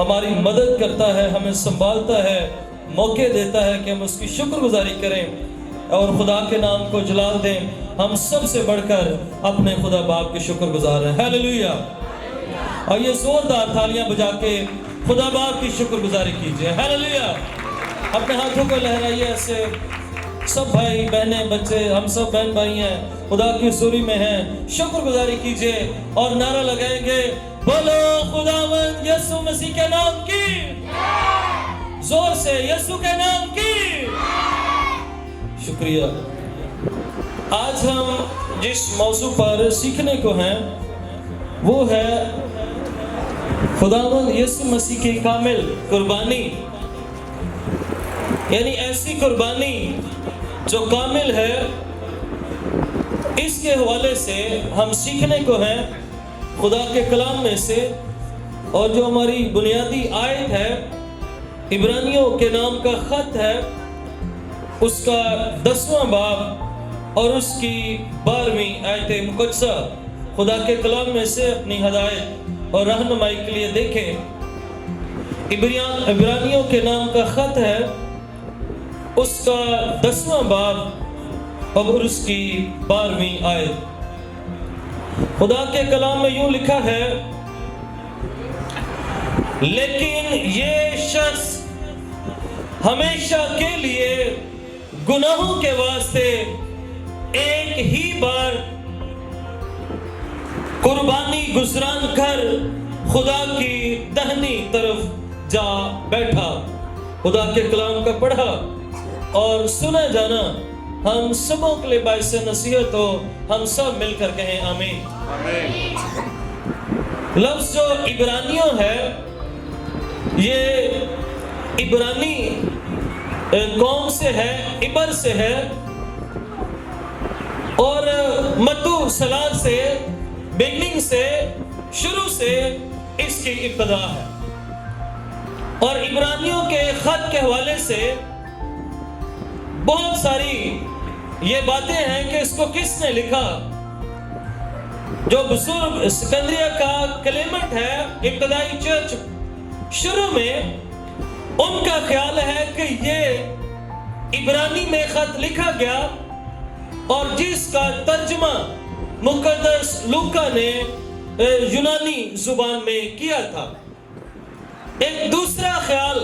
ہماری مدد کرتا ہے، ہمیں سنبھالتا ہے، موقع دیتا ہے کہ ہم اس کی شکر گزاری کریں اور خدا کے نام کو جلال دیں۔ ہم سب سے بڑھ کر اپنے خدا باپ کی شکر گزار ہیں۔ ہیلیلویا! اور یہ زوردار تالیاں بجا کے خدا باپ کی شکر گزاری کیجئے۔ ہیلیلویا! اپنے ہاتھوں کو لہرائیے ایسے، سب بھائی بہنیں بچے، ہم سب بہن بھائی ہیں، خدا کی حضوری میں ہیں، شکر گزاری کیجئے اور نعرہ لگائیں گے، بولو خداوند یسوع مسیح کے نام کی، زور سے یسوع کے نام کی۔ شکریہ۔ آج ہم جس موضوع پر سیکھنے کو ہیں وہ ہے خداوند یسوع مسیح کی کامل قربانی، یعنی ایسی قربانی جو کامل ہے۔ اس کے حوالے سے ہم سیکھنے کو ہیں خدا کے کلام میں سے، اور جو ہماری بنیادی آیت ہے عبرانیوں کے نام کا خط ہے، اس کا 10واں باب اور اس کی 12ویں آیت مقدسہ خدا کے کلام میں سے اپنی ہدایت اور رہنمائی کے لیے دیکھیں۔ عبرانیوں کے نام کا خط ہے، اس کا 10واں باب اور اس کی 12ویں آیت۔ خدا کے کلام میں یوں لکھا ہے، لیکن یہ شخص ہمیشہ کے لیے گناہوں کے واسطے ایک ہی بار قربانی گزران کر خدا کی دہنی طرف جا بیٹھا۔ خدا کے کلام کا پڑھا اور سنا جانا ہم سبوں کے لیے باعث نصیحت ہو۔ ہم سب مل کر کہیں آمین۔ لفظ جو عبرانیوں ہے، یہ عبرانی قوم سے ہے، عبر سے ہے، اور مدو سلاد سے، بگننگ سے، شروع سے اس کی ابتدا ہے۔ اور عبرانیوں کے خط کے حوالے سے بہت ساری یہ باتیں ہیں کہ اس کو کس نے لکھا۔ جو بزرگ اسکندریہ کا کلیمٹ ہے، ابتدائی چرچ شروع میں، ان کا خیال ہے کہ یہ عبرانی میں خط لکھا گیا اور جس کا ترجمہ مقدس لوکا نے یونانی زبان میں کیا تھا۔ ایک دوسرا خیال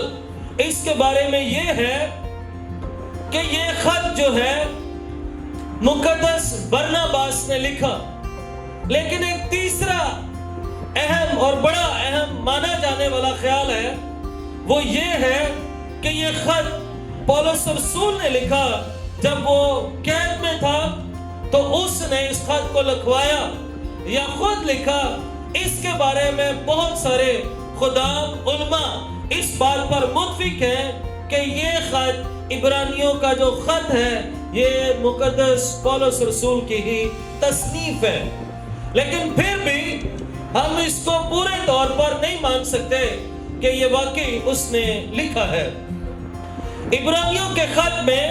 اس کے بارے میں یہ ہے کہ یہ خط جو ہے مقدس برناباس نے لکھا، لیکن ایک تیسرا اہم اور بڑا اہم مانا جانے والا خیال ہے، وہ یہ ہے کہ یہ خط پولس رسول نے لکھا۔ جب وہ قید میں تھا تو اس نے اس خط کو لکھوایا یا خود لکھا۔ اس کے بارے میں بہت سارے خدام علماء اس بات پر متفق ہیں کہ یہ خط عبرانیوں کا جو خط ہے یہ مقدس پولس رسول کی ہی تصنیف ہے، لیکن پھر بھی ہم اس کو پورے طور پر نہیں مان سکتے کہ یہ واقعی اس نے لکھا ہے۔ عبرانیوں کے خط میں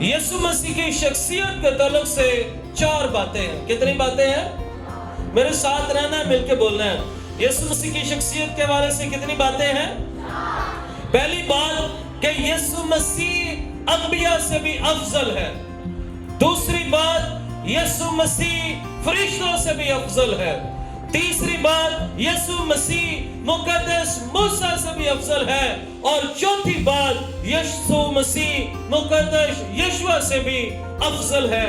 یسوع مسیح کی شخصیت کے تعلق سے 4 باتیں ہیں۔ کتنی باتیں ہیں؟ میرے ساتھ رہنا ہے، مل کے بولنا ہے۔ یسوع مسیح کی شخصیت کے بارے سے کتنی باتیں ہیں؟ پہلی بات کہ یسوع مسیح انبیاء سے بھی افضل ہے۔ دوسری بات، یسوع مسیح فرشتوں سے بھی افضل ہے۔ تیسری بات، یسوع مسیح مقدس موسیٰ سے بھی افضل ہے۔ اور چوتھی بات، یسوع مسیح مقدس یشوع سے بھی افضل ہے۔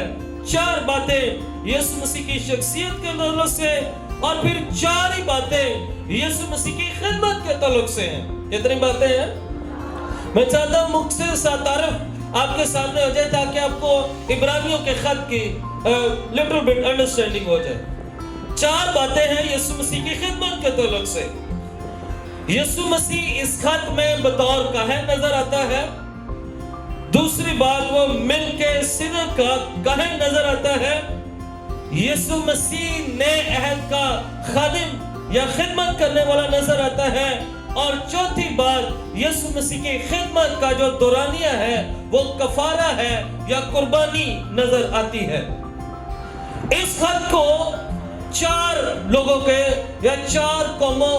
4 باتیں یسوع مسیح کی شخصیت کے تعلق سے، اور پھر 4 ہی باتیں یسوع مسیح کی خدمت کے تعلق سے ہیں۔ کتنی باتیں ہیں؟ میں چاہتا ہوں مختصر سا تعارف آپ کے سامنے ہو جائے تاکہ آپ کو عبرانیوں کے خط کی لٹل بٹ انڈرسٹینڈنگ ہو جائے۔ 4 باتیں ہیں یسوع مسیح کی خدمت کے تعلق سے۔ یسوع مسیح اس خط میں بطور کاہن نظر آتا ہے۔ دوسری بات، وہ مل کے صدق کا کاہن نظر آتا ہے۔ یسوع مسیح نئے عہد کا خادم یا خدمت کرنے والا نظر آتا ہے۔ اور چوتھی بات، یسوع مسیح کی خدمت کا جو دورانیہ ہے وہ کفارہ ہے یا قربانی نظر آتی ہے۔ اس خط کو 4 لوگوں کے یا 4 قوموں،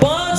5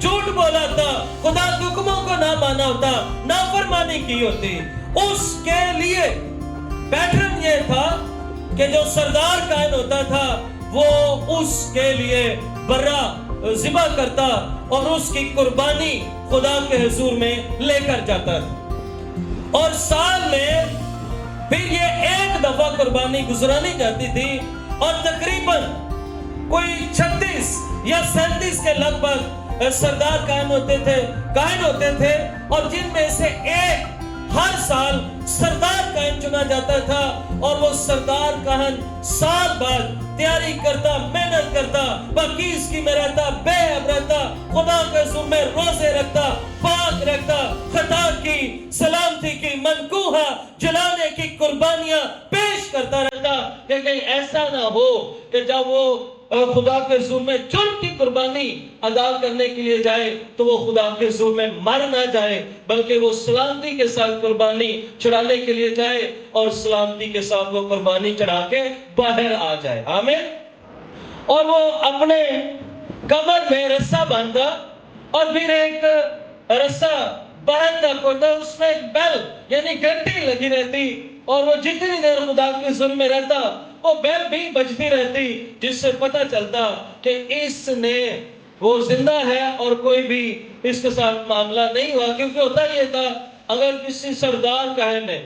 جھوٹ بولا تھا, خدا کے حکموں کو نہ مانا ہوتا, نافرمانی کی ہوتی, اس کے لیے پیٹرن یہ تھا کہ جو سردار کائن ہوتا تھا وہ اس کے لیے برا ذبح کرتا اور اس کی قربانی خدا کے حضور میں لے کر جاتا تھا, اور سال میں پھر یہ ایک دفعہ قربانی گزرانی جاتی تھی, اور تقریباً کوئی 36 یا 37 کے لگ بھگ سردار کائن ہوتے تھے, اور جن میں سے ایک ہر سال سردار کائن چنا جاتا تھا, اور وہ سردار کائن سال بعد تیاری کرتا, محنت کرتا, پاکیزگی میں رہتا, بے عیب رہتا, خدا کے حضور میں روزے رکھتا, پاک رکھتا, خطا کی, سلامتی کی, منکوہا جلانے کی قربانیاں پیش کرتا رہتا, کہ کہیں ایسا نہ ہو کہ جب وہ خدا کے حضور میں جرم کی قربانی ادا کرنے کے لیے جائے تو وہ خدا کے حضور میں مر نہ جائے, بلکہ وہ سلامتی کے ساتھ قربانی چڑھانے کے لیے جائے, اور سلامتی کے ساتھ وہ قربانی چڑھا کے باہر آ جائے. آمین. اور وہ اپنے کمر میں رسہ باندھا, اور پھر ایک رسہ باندھا کوتا, اس میں ایک بیل یعنی گھنٹی لگی رہتی, اور وہ جتنی دیر خدا کے حضور میں رہتا وہ بیل بھی بجتی رہتی, جس سے پتہ چلتا کہ اس نے وہ زندہ ہے اور کوئی بھی اس کے ساتھ معاملہ نہیں ہوا. کیونکہ ہوتا یہ تھا, اگر کسی سردار کائن نے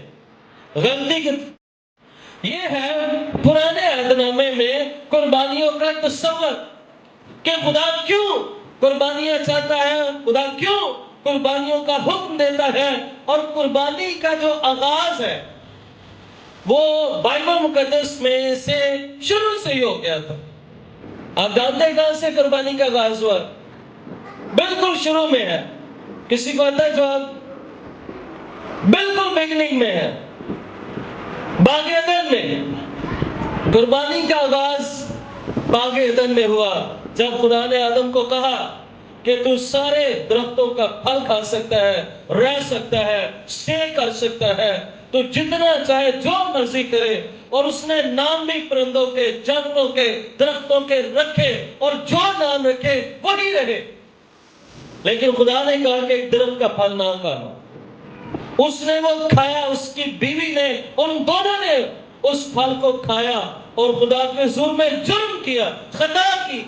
غلطی کی, یہ ہے پرانے عہد نامے میں قربانیوں کا تصور کہ خدا کیوں قربانیاں چاہتا ہے, خدا کیوں قربانیوں کا حکم دیتا ہے, اور قربانی کا جو آغاز ہے وہ بائبل مقدس میں سے شروع سے ہی ہو گیا تھا. آپ جانتے ہیں کہاں سے قربانی کا آغاز ہوا؟ بالکل شروع میں ہے. کسی کو آتا ہے جواب؟ بالکل بگننگ میں ہے, باغ عدن میں. قربانی کا آغاز باغ عدن میں ہوا, جب خدا نے آدم کو کہا کہ تو سارے درختوں کا پھل کھا سکتا ہے, رہ سکتا ہے, اسٹے کر سکتا ہے, تو جتنا چاہے جو مرضی کرے. اور اس نے نام بھی پرندوں کے, جانوروں کے, درختوں کے رکھے, اور جو نام رکھے وہی رہے. لیکن خدا نے کہا کہ ایک درخت کا پھل نہ کھانا. اس نے وہ کھایا, اس کی بیوی نے, ان دونوں نے اس پھل کو کھایا, اور خدا کے حضور میں جرم کیا, خطا کی,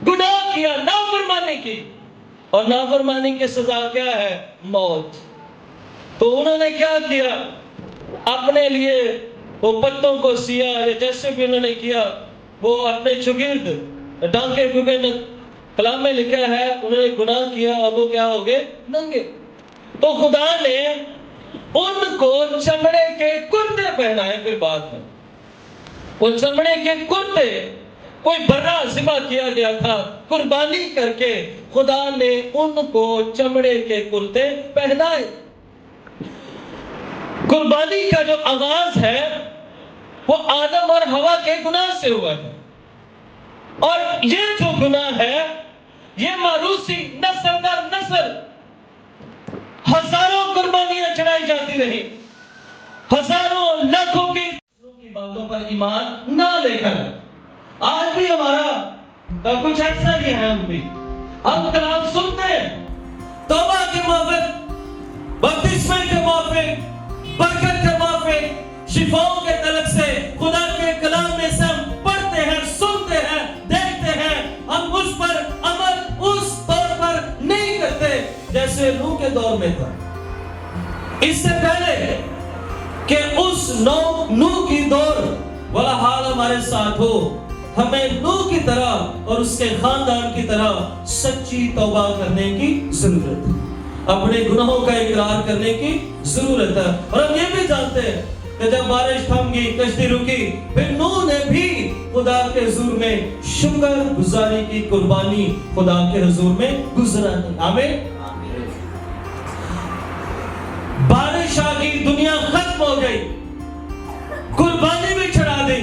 گناہ کیا, نافرمانی کی, اور نافرمانی کی سزا کیا ہے؟ موت. تو انہوں نے کیا کیا؟ اپنے لیے وہ پتوں کو سیا, یا جیسے بھی انہوں نے کیا, وہ اپنے چگرد ڈانکے, کیونکہ کلام میں لکھا ہے انہوں نے گناہ کیا اور وہ کیا ہو گئے؟ ننگے. تو خدا نے ان کو چمڑے کے کرتے پہنائے. پھر بعد میں وہ چمڑے کے کرتے, کوئی برا ذبح کیا گیا تھا, قربانی کر کے خدا نے ان کو چمڑے کے کرتے پہنائے. قربانی کا جو آغاز ہے وہ آدم اور حوا کے گناہ سے ہوا ہے, اور یہ جو گناہ ہے یہ موروثی نسل در نسل ہزاروں قربانیاں چڑھائی جاتی رہی, ہزاروں لاکھوں کی باتوں پر ایمان نہ لے کر. آج بھی ہمارا کچھ ایسا ہی ہے, ہم کلام سنتے ہیں, توبہ کے موافق, بپتسمے کے موافق, برکت کے موافق, شفاؤں کے طلب سے خدا کے کلام میں سے ہم پڑھتے ہیں, سنتے ہیں, دیکھتے ہیں, ہم اس پر عمل اس طور پر نہیں کرتے جیسے نوح کے دور میں تھا. اس سے پہلے کہ اس نوح کی دور والا حال ہمارے ساتھ ہو, ہمیں نوح کی طرح اور اس کے خاندان کی طرح سچی توبہ کرنے کی ضرورت ہے, اپنے گناہوں کا اقرار کرنے کی ضرورت ہے. اور ہم یہ بھی جانتے ہیں کہ جب بارش تھم گئی, کشتی رکی, پھر نوح نے بھی خدا کے حضور میں شکر گزاری کی قربانی خدا کے حضور میں گزرانی. آمین. بارش آ گئی, دنیا ختم ہو گئی, قربانی بھی چڑھا دی,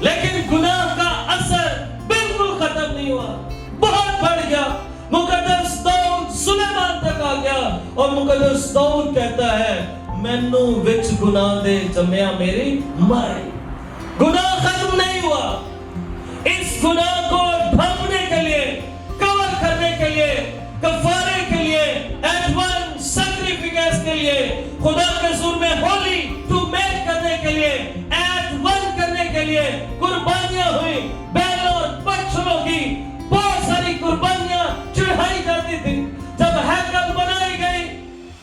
لیکن گناہ کا اثر بالکل ختم نہیں ہوا, بہت بڑھ گیا. مقدس داؤد سلیمان تک آ گیا, اور مقدس داؤد کہتا ہے مینوں وچ گناہ دے جمیا میری مائی. گناہ ختم نہیں ہوا. اس گناہ کو ڈھانپنے کے لیے, کور کرنے کے لیے حضور میں ہولی ٹو میک کرنے کے لیے، ایٹ ون کرنے کے لیے قربانیاں ہوئی، بیلوں اور بچڑوں کی بہت ساری قربانیاں چڑھائی جاتی تھی۔ جب ہیکل بنائی گئی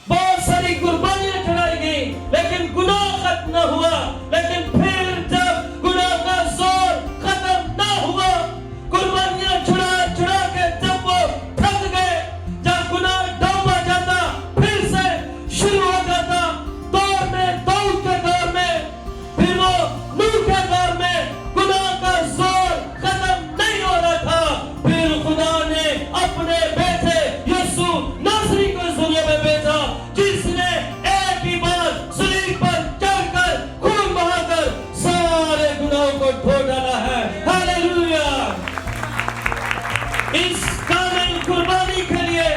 بہت ساری قربانیاں چڑھائی گئی، لیکن گناہ ختم نہ ہوا۔ لیکن پھر جب گناہ کا زور ختم نہ ہوا، قربانیاں چڑھا چڑھا کے جب وہ تھک گئے، جب گناہ ڈوبا جاتا پھر سے شروع ہو جاتا، دور میں داؤد کے دور میں، پھر وہ نوح کے دور میں گناہ کا زور ختم نہیں ہو رہا تھا۔ پھر خدا نے اپنے بیٹے یسوع ناصری کو اس دنیا میں بھیجا، جس نے ایک ہی بار صلیب پر چڑھ کر خون بہا کر سارے گناہوں کو دھو ڈالا ہے۔ ہاللیلویا! اس کامل قربانی کے لیے،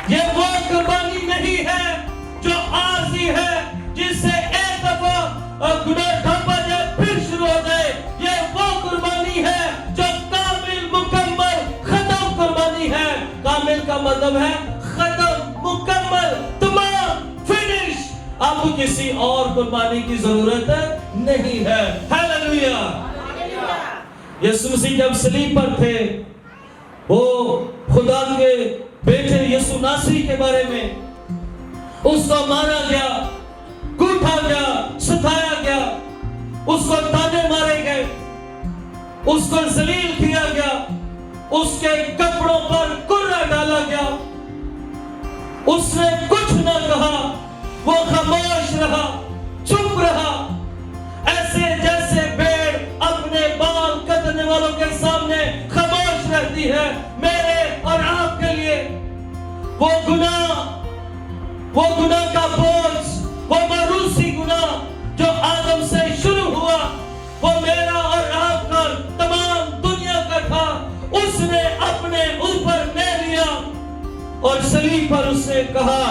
یہ وہ قربانی نہیں ہے جو عارضی ہے، جس سے ایک دفعہ گناہ ڈھانپا جائے پھر شروع ہو جائے۔ یہ وہ قربانی ہے جو کامل، مکمل، ختم قربانی ہے۔ کامل کا مطلب ہے ختم، مکمل، تمام، فنش۔ اب کسی اور قربانی کی ضرورت نہیں ہے۔ ہاللیلویا! یسوع مسیح جب صلیب پر تھے، وہ خدا کے بیٹے یسوع ناصری کے بارے میں اس کو مارا گیا، کوٹا گیا، ستایا گیا، اس کو تانے مارے گئے، اس کو ذلیل کیا گیا، اس کے کپڑوں پر کرہ ڈالا گیا، اس نے کچھ نہ کہا، وہ خاموش رہا، چپ رہا، ایسے جیسے بھیڑ اپنے بال کترنے والوں کے سامنے خاموش رہتی ہے۔ میرے اور آپ کے لیے وہ گناہ کا بوجھ، وہ موروثی گناہ جو آدم سے شروع ہوا، وہ میرا اور آپ کا، تمام دنیا کا تھا، اس نے اپنے اوپر لے لیا اور صلیب پر اس نے کہا،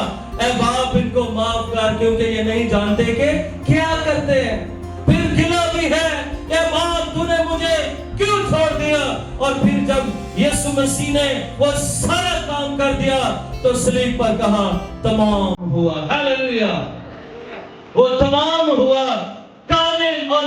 اے باپ ان کو معاف کر، کیونکہ یہ نہیں جانتے کہ کیا کرتے ہیں۔ پھر گلا بھی ہے کہ باپ تو نے مجھے کیوں چھوڑ دیا؟ اور پھر جب یسوع مسیح نے وہ سارا کام کر دیا تو صلیب پر کہا تمام ہوا۔ ہاللیلویا! وہ تمام ہوا، کامل اور